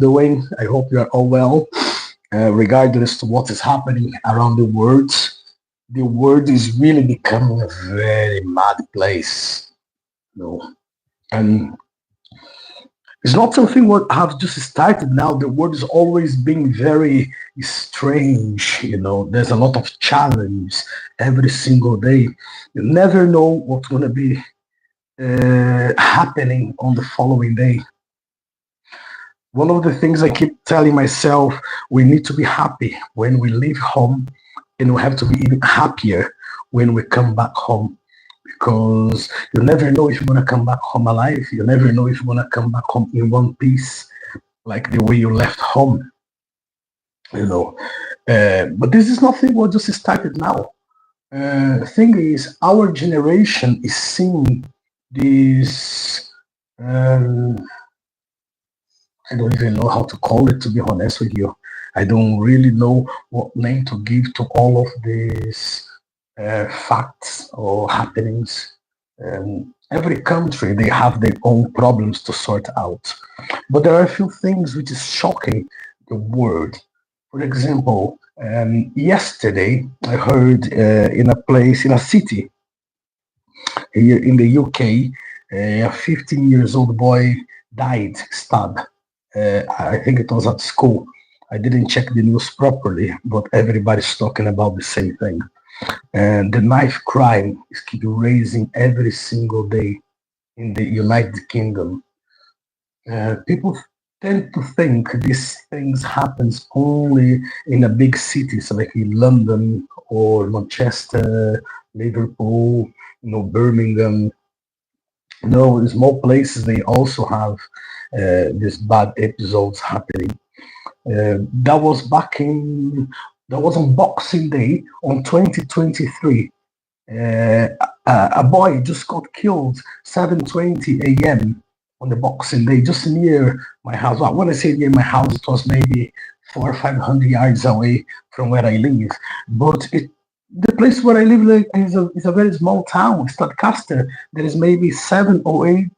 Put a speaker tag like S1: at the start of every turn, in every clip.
S1: doing? I hope you are all well. Regardless to what is happening around the world is really becoming a very mad place. You know, and it's not something what have just started now. The world is always being very strange. There's a lot of challenge every single day. You never know what's going to be happening on the following day. One of the things I keep telling myself, we need to be happy when we leave home, and we have to be even happier when we come back home, because you never know if you're going to come back home alive. You never know if you're going to come back home in one piece, like the way you left home. you know but this is nothing what just started now. Thing is, our generation is seeing this. um, I don't even know how to call it, to be honest with you. I don't really know what name to give to all of these facts or happenings. Every country, they have their own problems to sort out. But there are a few things which is shocking the world. For example, yesterday I heard in a place, in a city here in the UK, a 15 years old boy died, stabbed. I think it was at school. I didn't check the news properly, but everybody's talking about the same thing. And the knife crime is keep raising every single day in the United Kingdom. People tend to think these things happens only in a big cities like in London or Manchester, Liverpool, Birmingham. No, in small places they also have these bad episodes happening. That was back in that was on Boxing Day on 2023. A boy just got killed 7:20 a.m. on the Boxing Day, just near my house. Well, when I say near my house, it was maybe 400 or 500 yards away from where I live. But the place where I live like, is a very small town, it's Lancaster. There is maybe 7 or 8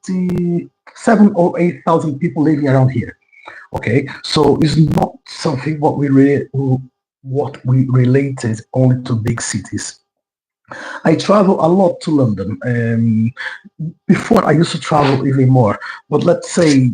S1: thousand people living around here. Okay, so it's not something what we related only to big cities. I travel a lot to London. Before I used to travel even more, but let's say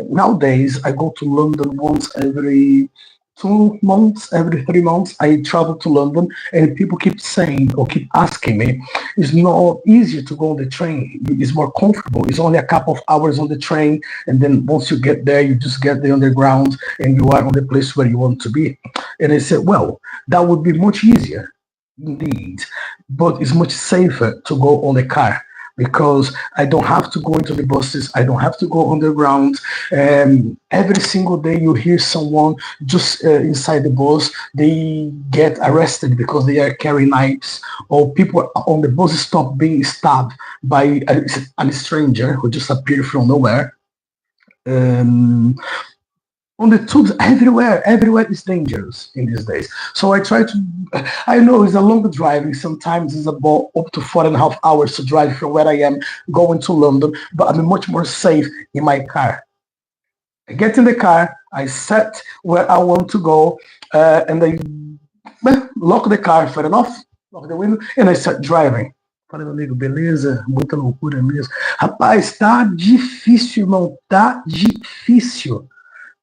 S1: nowadays I go to London once every 2 months, every 3 months. I travel to London, and people keep saying or keep asking me, it's not easier to go on the train. It's more comfortable. It's only a couple of hours on the train, and then once you get there, you just get the underground, and you are on the place where you want to be. And I said, well, that would be much easier. Indeed, but it's much safer to go on a car because I don't have to go into the buses. I don't have to go underground. Every single day you hear someone just inside the bus. They get arrested because they are carrying knives, or people on the bus stop being stabbed by a stranger who just appeared from nowhere. Um, on the tubes, everywhere is dangerous in these days. So I know it's a long driving. Sometimes it's about up to 4.5 hours to drive from where I am going to London, but I'm much more safe in my car. I get in the car, I set where I want to go, and I lock the car, fair enough, lock the window, and I start driving. Falei, meu amigo, beleza? Muita loucura mesmo. Rapaz, tá difícil, irmão, tá difícil.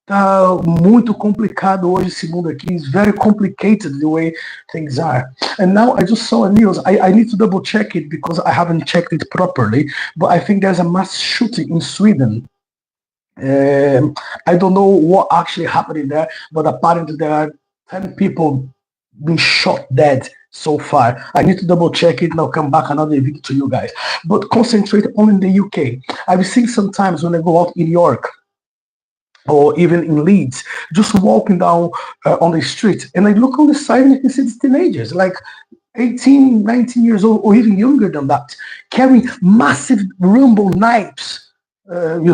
S1: Tá muito complicado hoje esse mundo aqui. It's very complicated the way things are. And now I just saw a news. I need to double check it because I haven't checked it properly. But I think there's a mass shooting in Sweden. I don't know what actually happened in there, but apparently there are 10 people been shot dead so far. I need to double check it and I'll come back another video to you guys. But concentrate only in the UK. I've seen sometimes when I go out in New York, or even in Leeds, just walking down on the street, and I look on the side and I can see these teenagers, like 18, 19 years old, or even younger than that, carrying massive rumble knives, and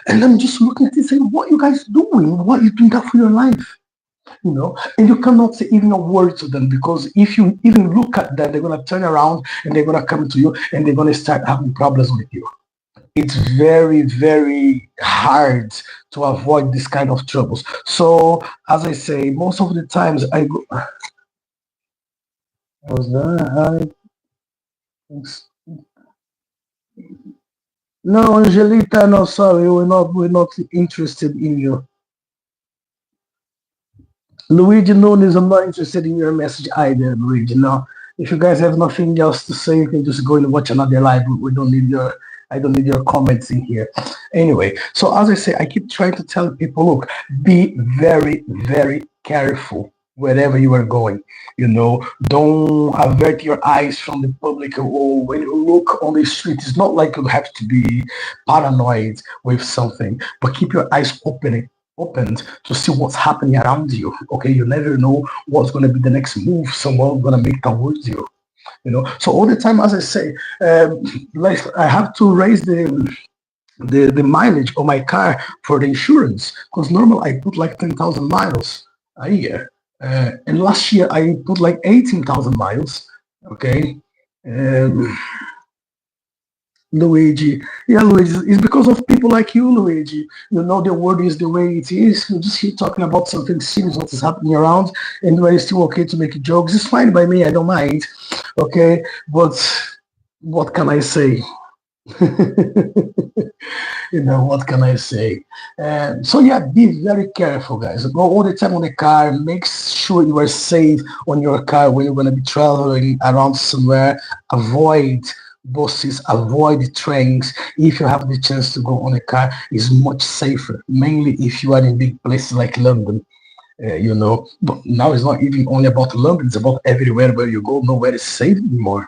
S1: I'm just looking at it saying, what are you guys doing? What are you doing that for your life? And you cannot say even a word to them, because if you even look at them, they're going to turn around and they're going to come to you and they're going to start having problems with you. it's very, very hard to avoid this kind of troubles. So, as I say, most of the times I go. Was that? No, Angelita, no, sorry, we're not interested in you. Luigi Nunes, I'm not interested in your message either, Luigi. No, if you guys have nothing else to say, you can just go and watch another live. We don't need your, I don't need your comments in here. Anyway, so as I say, I keep trying to tell people, look, be very, very careful wherever you are going. Don't avert your eyes from the public. Or when you look on the street, it's not like you have to be paranoid with something, but keep your eyes opened to see what's happening around you. Okay, you never know what's going to be the next move someone's going to make towards you. So all the time, as I say, like I have to raise the mileage on my car for the insurance, because normal I put like 10,000 miles a year, and last year I put like 18,000 miles. Okay. um, Luigi. Yeah, Luigi, it's because of people like you, Luigi. The world is the way it is. You just keep talking about something serious, what is happening around, and where it's still okay to make jokes. It's fine by me, I don't mind. Okay, but what can I say? What can I say? So yeah, be very careful, guys. Go all the time on the car. Make sure you are safe on your car when you're going to be traveling around somewhere. Avoid buses, avoid trains. If you have the chance to go on a car, it's much safer. Mainly if you are in big places like London. But now it's not even only about London, it's about everywhere where you go. Nowhere is safe anymore.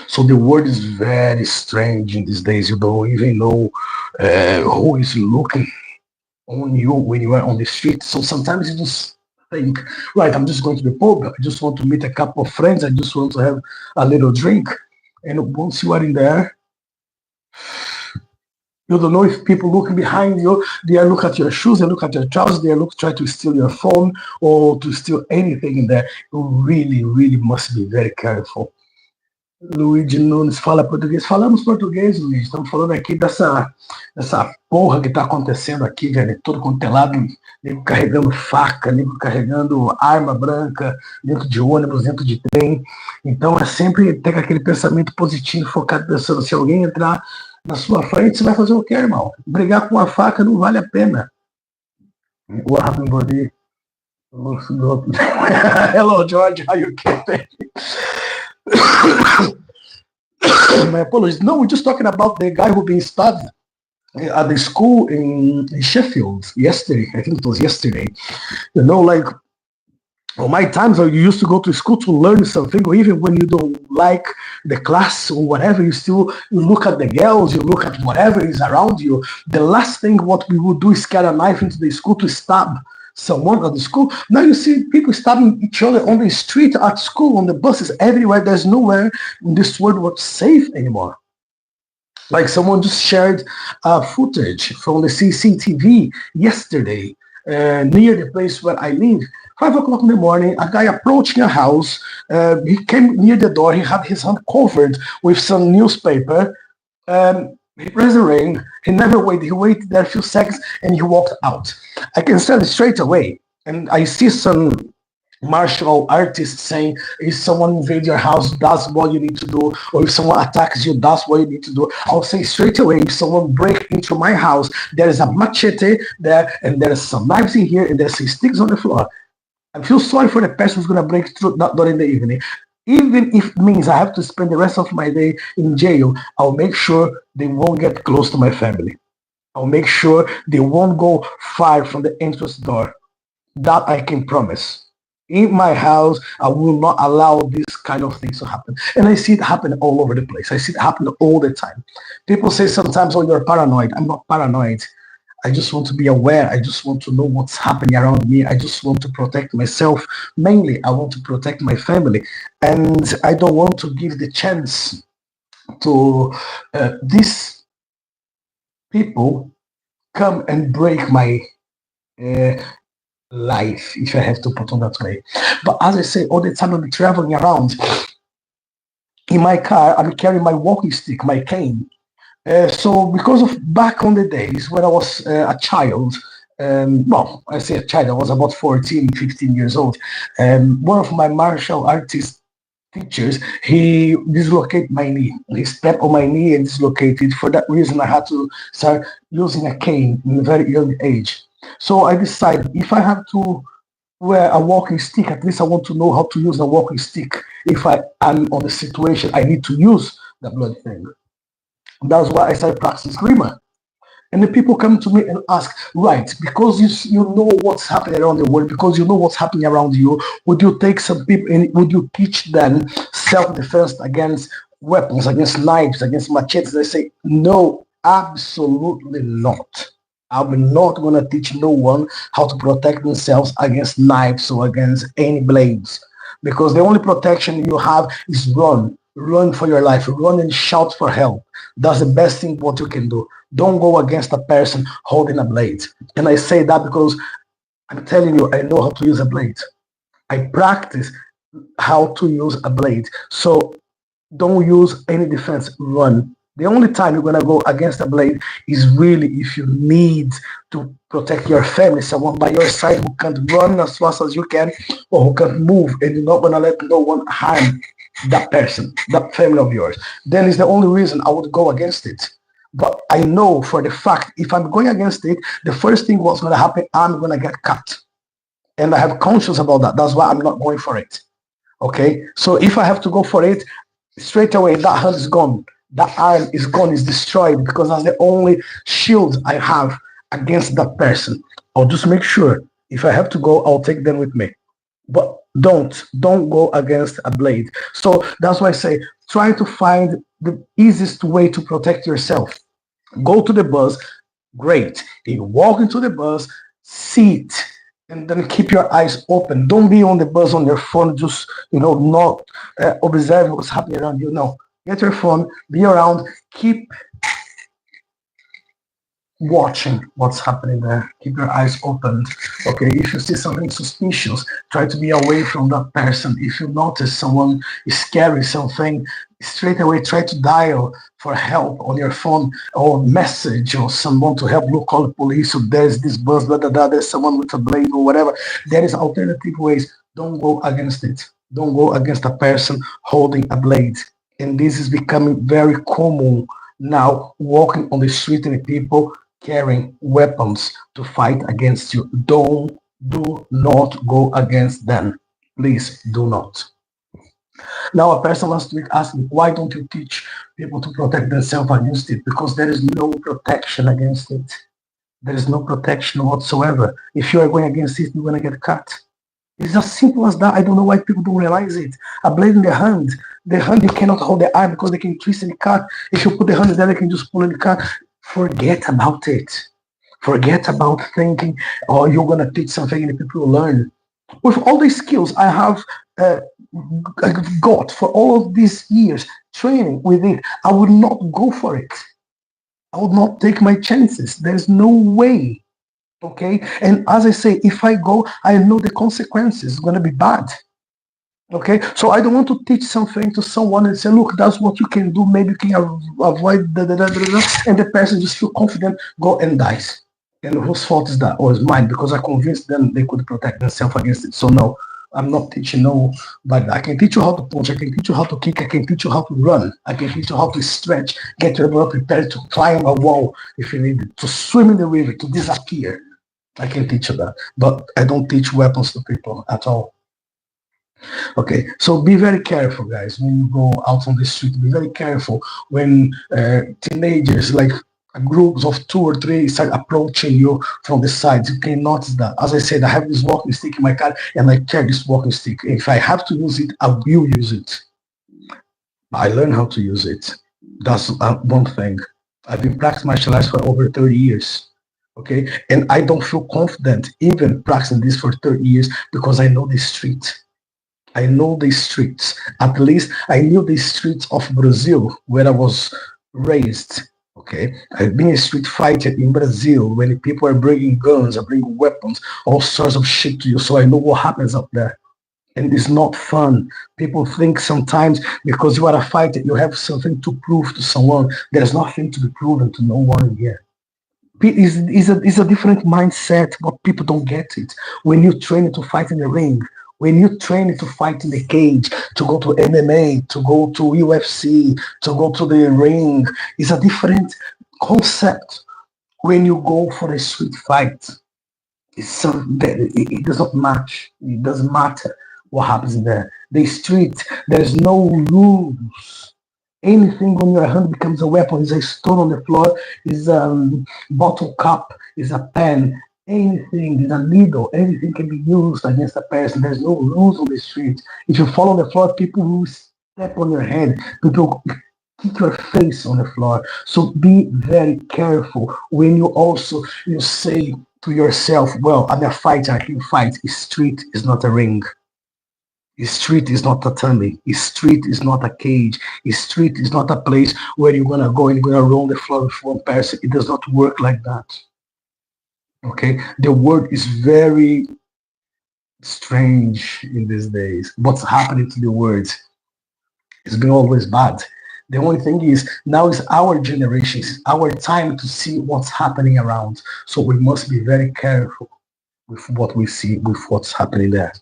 S1: So the world is very strange in these days. You don't even know who is looking on you when you are on the street. So sometimes you just think, right, I'm just going to the pub. I just want to meet a couple of friends. I just want to have a little drink. And once you are in there, you don't know if people looking behind you, they are look at your shoes, they look at your trousers, they look try to steal your phone or to steal anything in there. You really, really must be very careful. Luigi Nunes fala português. Falamos português, Luigi. Estamos falando aqui dessa porra que está acontecendo aqui, velho. Todo quanto é lado, nego carregando faca, nego carregando arma branca, dentro de ônibus, dentro de trem. Então é sempre ter aquele pensamento positivo, focado, pensando, se alguém entrar na sua frente, você vai fazer o quê, irmão? Brigar com uma faca não vale a pena. What happened, buddy? Hello, George. How you keeping? My apologies. No, we're just talking about the guy who been stabbed at the school in Sheffield yesterday. I think it was yesterday. Like on my times, you used to go to school to learn something, or even when you don't like the class or whatever, you look at the girls, you look at whatever is around you. The last thing what we would do is carry a knife into the school to stab someone at the school. Now you see people stabbing each other on the street, at school, on the buses, everywhere. There's nowhere in this world what's safe anymore. Like someone just shared footage from the CCTV yesterday near the place where I live. 5 o'clock in the morning, a guy approaching a house. He came near the door. He had his hand covered with some newspaper. He pressed the ring. He never waited. He waited there a few seconds and he walked out. I can tell it straight away. And I see some martial artists saying, if someone invade your house, that's what you need to do. Or if someone attacks you, that's what you need to do. I'll say straight away, if someone break into my house, there is a machete there, and there are some knives in here, and there's some sticks on the floor. I feel sorry for the person who's going to break through not during the evening. Even if it means I have to spend the rest of my day in jail, I'll make sure they won't get close to my family. I'll make sure they won't go far from the entrance door. That I can promise. In my house, I will not allow this kind of things to happen. And I see it happen all over the place. I see it happen all the time. People say sometimes, oh, you're paranoid. I'm not paranoid. I just want to be aware. I just want to know what's happening around me. I just want to protect myself. Mainly, I want to protect my family. And I don't want to give the chance to these people come and break my life, if I have to put on that way. But as I say, all the time I'm traveling around, in my car, I'm carrying my walking stick, my cane. So because of back on the days when I was a child, well, I say a child, I was about 14, 15 years old. One of my martial artist teachers, he dislocated my knee. He stepped on my knee and dislocated. For that reason, I had to start using a cane in a very young age. So I decided if I have to wear a walking stick, at least I want to know how to use a walking stick. If I am on a situation, I need to use the blood thing. That's why I started practicing Screamer. And the people come to me and ask, right, because you know what's happening around the world, because you know what's happening around you, would you take some people and would you teach them self-defense against weapons, against knives, against machetes? They say, no, absolutely not. I'm not going to teach no one how to protect themselves against knives or against any blades. Because the only protection you have is run. Run for your life. Run and shout for help. That's the best thing what you can do. Don't go against a person holding a blade. And I say that because I'm telling you, I know how to use a blade. I practice how to use a blade. So don't use any defense, run. The only time you're going to go against a blade is really if you need to protect your family, someone by your side who can't run as fast as you can or who can't move, and you're not going to let no one harm that person, that family of yours. Then is the only reason I would go against it. But I know for the fact if I'm going against it, the first thing what's going to happen, I'm going to get cut. And I have conscience about that. That's why I'm not going for it. Okay? So if I have to go for it, straight away that hand is gone. That iron is gone, is destroyed because that's the only shield I have against that person. I'll just make sure if I have to go, I'll take them with me. But don't go against a blade. So that's why I say try to find the easiest way to protect yourself. Go to the bus, great. You walk into the bus, sit, and then keep your eyes open. Don't be on the bus on your phone, just not observe what's happening around you. No, get your phone, be around, keep watching what's happening there. Keep your eyes open. Okay, if you see something suspicious, try to be away from that person. If you notice someone is carrying something, straight away try to dial for help on your phone or message or someone to help. Look, call the police. So there's this bus, blah, blah, blah, there's someone with a blade or whatever. There is alternative ways. Don't go against it. Don't go against a person holding a blade. And this is becoming very common now, walking on the street and people carrying weapons to fight against you. Do not go against them. Please do not. Now, a person last week asked me, why don't you teach people to protect themselves against it? Because there is no protection against it. There is no protection whatsoever. If you are going against it, you're going to get cut. It's as simple as that. I don't know why people don't realize it. A blade in the hand you cannot hold the arm because they can twist and cut. If you put the hand there, they can just pull and cut. Forget about it. Forget about thinking, oh, you're going to teach something and people will learn. With all these skills uh, I've got for all of these years training with it, I would not go for it. I would not take my chances. There's no way. Okay. And as I say, if I go, I know the consequences. It's going to be bad. Okay. So I don't want to teach something to someone and say, look, that's what you can do. Maybe you can avoid and the person just feel confident, go and dies. And whose fault is that? Or is mine? Because I convinced them they could protect themselves against it. So no, I'm not teaching no, but I can teach you how to punch, I can teach you how to kick, I can teach you how to run, I can teach you how to stretch, get your body prepared to climb a wall if you need it, to swim in the river, to disappear. I can teach you that. But I don't teach weapons to people at all. Okay, so be very careful, guys, when you go out on the street. Be very careful when teenagers, like groups of 2 or 3, start approaching you from the sides. You can notice that. As I said, I have this walking stick in my car, and I carry this walking stick. If I have to use it, I will use it. I learned how to use it. That's one thing. I've been practicing martial arts for over 30 years. Okay, and I don't feel confident even practicing this for 30 years because I know the street. I know the streets. At least I knew the streets of Brazil where I was raised. Okay, I've been a street fighter in Brazil when people are bringing guns, are bringing weapons, all sorts of shit to you. So I know what happens up there. and it's not fun. People think sometimes because you are a fighter, you have something to prove to someone. There's nothing to be proven to no one here. Is a different mindset, but people don't get it. When you train to fight in the ring, when you train to fight in the cage, to go to MMA, to go to UFC, to go to the ring, it's a different concept. When you go for a street fight, it's something that it does not match. It doesn't matter what happens there. The street, there's no rules. Anything on your hand becomes a weapon. Is a stone on the floor, is a bottle cup, is a pen, anything, is a needle, anything can be used against a person. There's no rules on the street. If you fall on the floor, people will step on your head. People kick your face on the floor. So be very careful when you say to yourself, well, I'm a fighter, I can fight. A street is not a ring. A street is not a tummy. A street is not a cage. A street is not a place where you're gonna go and you're gonna roll the floor with one person. It does not work like that. Okay? The world is very strange in these days. What's happening to the world? It's been always bad. The only thing is now is our generation, it's our time to see what's happening around. So we must be very careful with what we see, with what's happening there.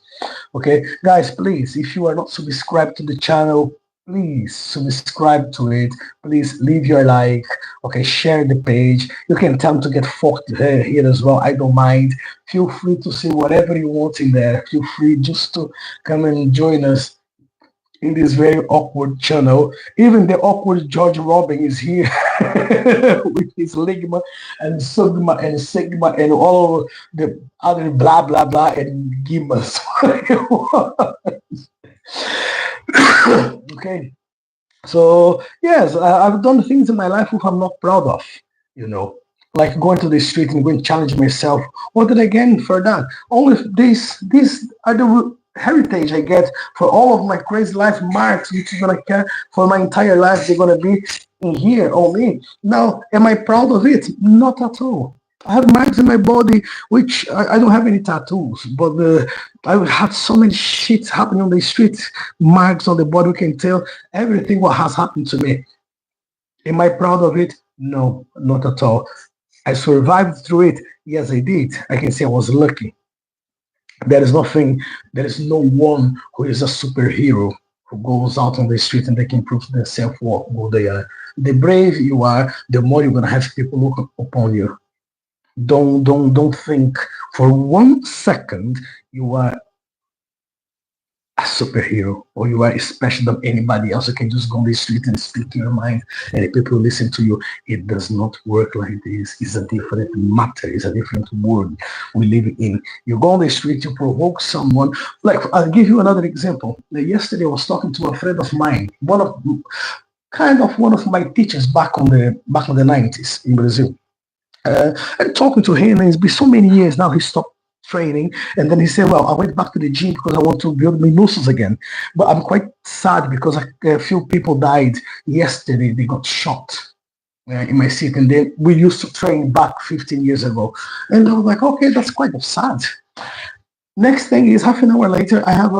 S1: Okay, guys, please, if you are not subscribed to the channel, please subscribe to it. Please leave your like. Okay, share the page. You can tell them to get fucked here as well. I don't mind. Feel free to say whatever you want in there. Feel free just to come and join us in this very awkward channel. Even the awkward George Robin is here with his Ligma and Sigma and Sigma and all the other blah blah blah and Gimas. Okay. So yes, I've done things in my life which I'm not proud of, you know, like going to the street and going to challenge myself. What did I gain for that? All of these are the heritage I get for all of my crazy life marks, which is gonna care for my entire life. They're gonna be in here on me. Now, am I proud of it? Not at all. I have marks in my body, which I don't have any tattoos, but I had so many shit happening on the street, marks on the body. We can tell everything what has happened to me. Am I proud of it? No, not at all. I survived through it. Yes, I did. I can say I was lucky. There is nothing, there is no one who is a superhero who goes out on the street and they can prove to themselves what who they are. The brave you are, the more you're gonna have people look upon you. Don't think for 1 second you are a superhero or you are special than anybody else. You can just go on the street and speak your mind and the people listen to you. It does not work like this. It's a different matter. It's a different world we live in. You go on the street, you provoke someone. Like, I'll give you another example. Yesterday I was talking to a friend of mine, one of my teachers back on the 90s in Brazil. And talking to him, and it's been so many years now, he stopped training, and then he said, well, I went back to the gym because I want to build my muscles again. But I'm quite sad because a few people died yesterday. They got shot in my city, and then we used to train back 15 years ago. And I was like, okay, that's quite sad. Next thing is, half an hour later, I have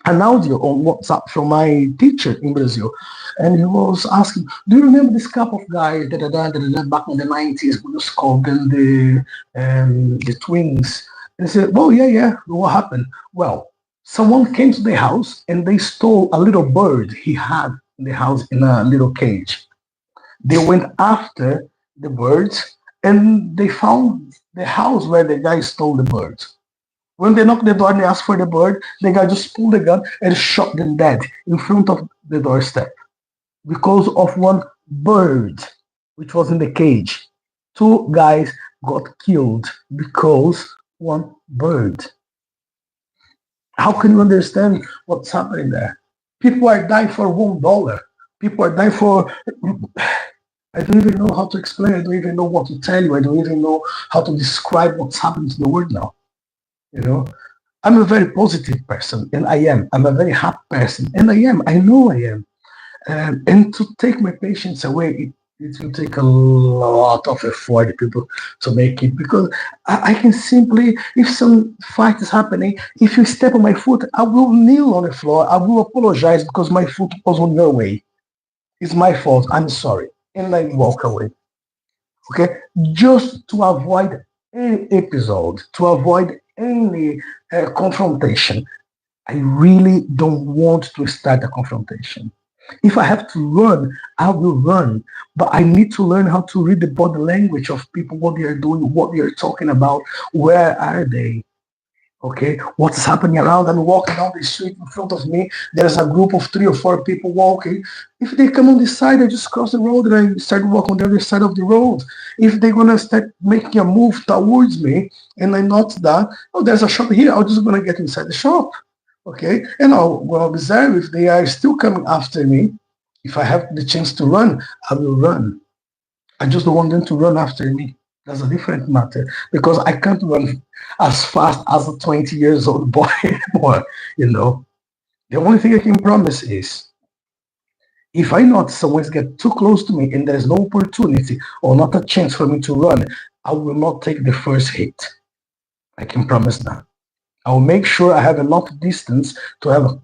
S1: an audio on WhatsApp from my teacher in Brazil. And he was asking, do you remember this couple of guys back in the 90s? We just called them the twins. And I said, well, yeah, what happened? Well, someone came to the house and they stole a little bird he had in the house in a little cage. They went after the birds and they found the house where the guy stole the bird. When they knocked the door and they asked for the bird, the guy just pulled the gun and shot them dead in front of the doorstep because of one bird which was in the cage. 2 guys got killed because one bird. How can you understand what's happening there? People are dying for $1. People are dying for... I don't even know how to explain. I don't even know what to tell you. I don't even know how to describe what's happening to the world now. You know, I'm a very positive person, and I am. I'm a very happy person, and I am. I know I am. And to take my patience away, It will take a lot of effort, people, to make it, because I can simply, if some fight is happening, if you step on my foot, I will kneel on the floor. I will apologize because my foot was on your way. It's my fault. I'm sorry. And I walk away. Okay? Just to avoid any episode, to avoid any confrontation. I really don't want to start a confrontation. If I have to run, I will run. But I need to learn how to read the body language of people, what they are doing, what they are talking about, where are they? Okay, what's happening around? I'm walking down the street in front of me. There's a group of 3 or 4 people walking. If they come on this side, I just cross the road and I start walking on the other side of the road. If they're gonna start making a move towards me and I not that, oh, there's a shop here. I'm just gonna get inside the shop. Okay, and I'll go observe if they are still coming after me. If I have the chance to run, I will run. I just don't want them to run after me. That's a different matter because I can't run as fast as a 20 years old boy anymore. You know, the only thing I can promise is if I not someone's get too close to me and there's no opportunity or not a chance for me to run, I will not take the first hit. I can promise that. I will make sure I have enough distance to have a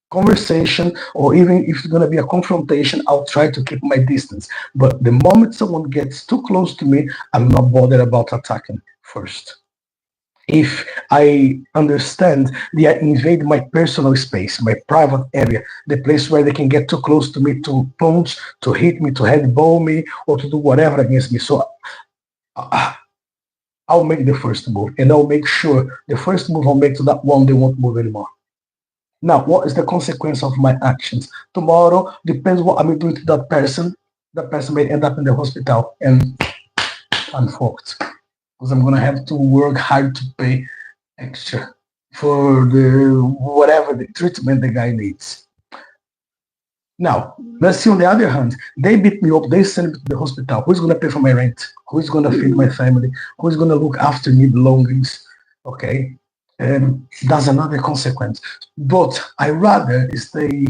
S1: conversation, or even if it's going to be a confrontation, I'll try to keep my distance. But the moment someone gets too close to me, I'm not bothered about attacking first. If I understand they are invading my personal space, my private area, the place where they can get too close to me to punch, to hit me, to headbutt me, or to do whatever against me. So uh, I'll make the first move, and I'll make sure the first move I'll make to that one, they won't move anymore. Now, what is the consequence of my actions? Tomorrow, depends what I'm doing to that person. That person may end up in the hospital, and I'm fucked because I'm gonna have to work hard to pay extra for the whatever the treatment the guy needs. Now, let's see on the other hand, they beat me up, they send me to the hospital. Who's gonna pay for my rent? Who's gonna feed my family? Who's gonna look after me belongings? Okay. And that's another consequence. But I rather stay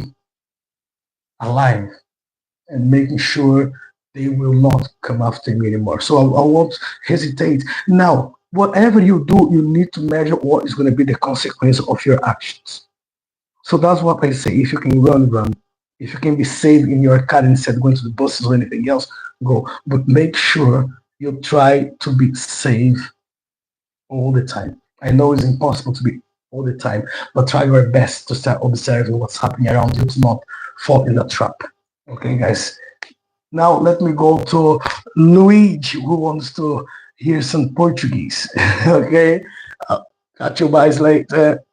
S1: alive and making sure they will not come after me anymore. So I won't hesitate. Now, whatever you do, you need to measure what is going to be the consequence of your actions. So that's what I say. If you can run, run. If you can be safe in your car instead of going to the buses or anything else, go. But make sure you try to be safe all the time. I know it's impossible to be all the time, but try your best to start observing what's happening around you to not fall in the trap. Okay, guys. Now let me go to Luigi, who wants to hear some Portuguese. Okay, catch you guys later.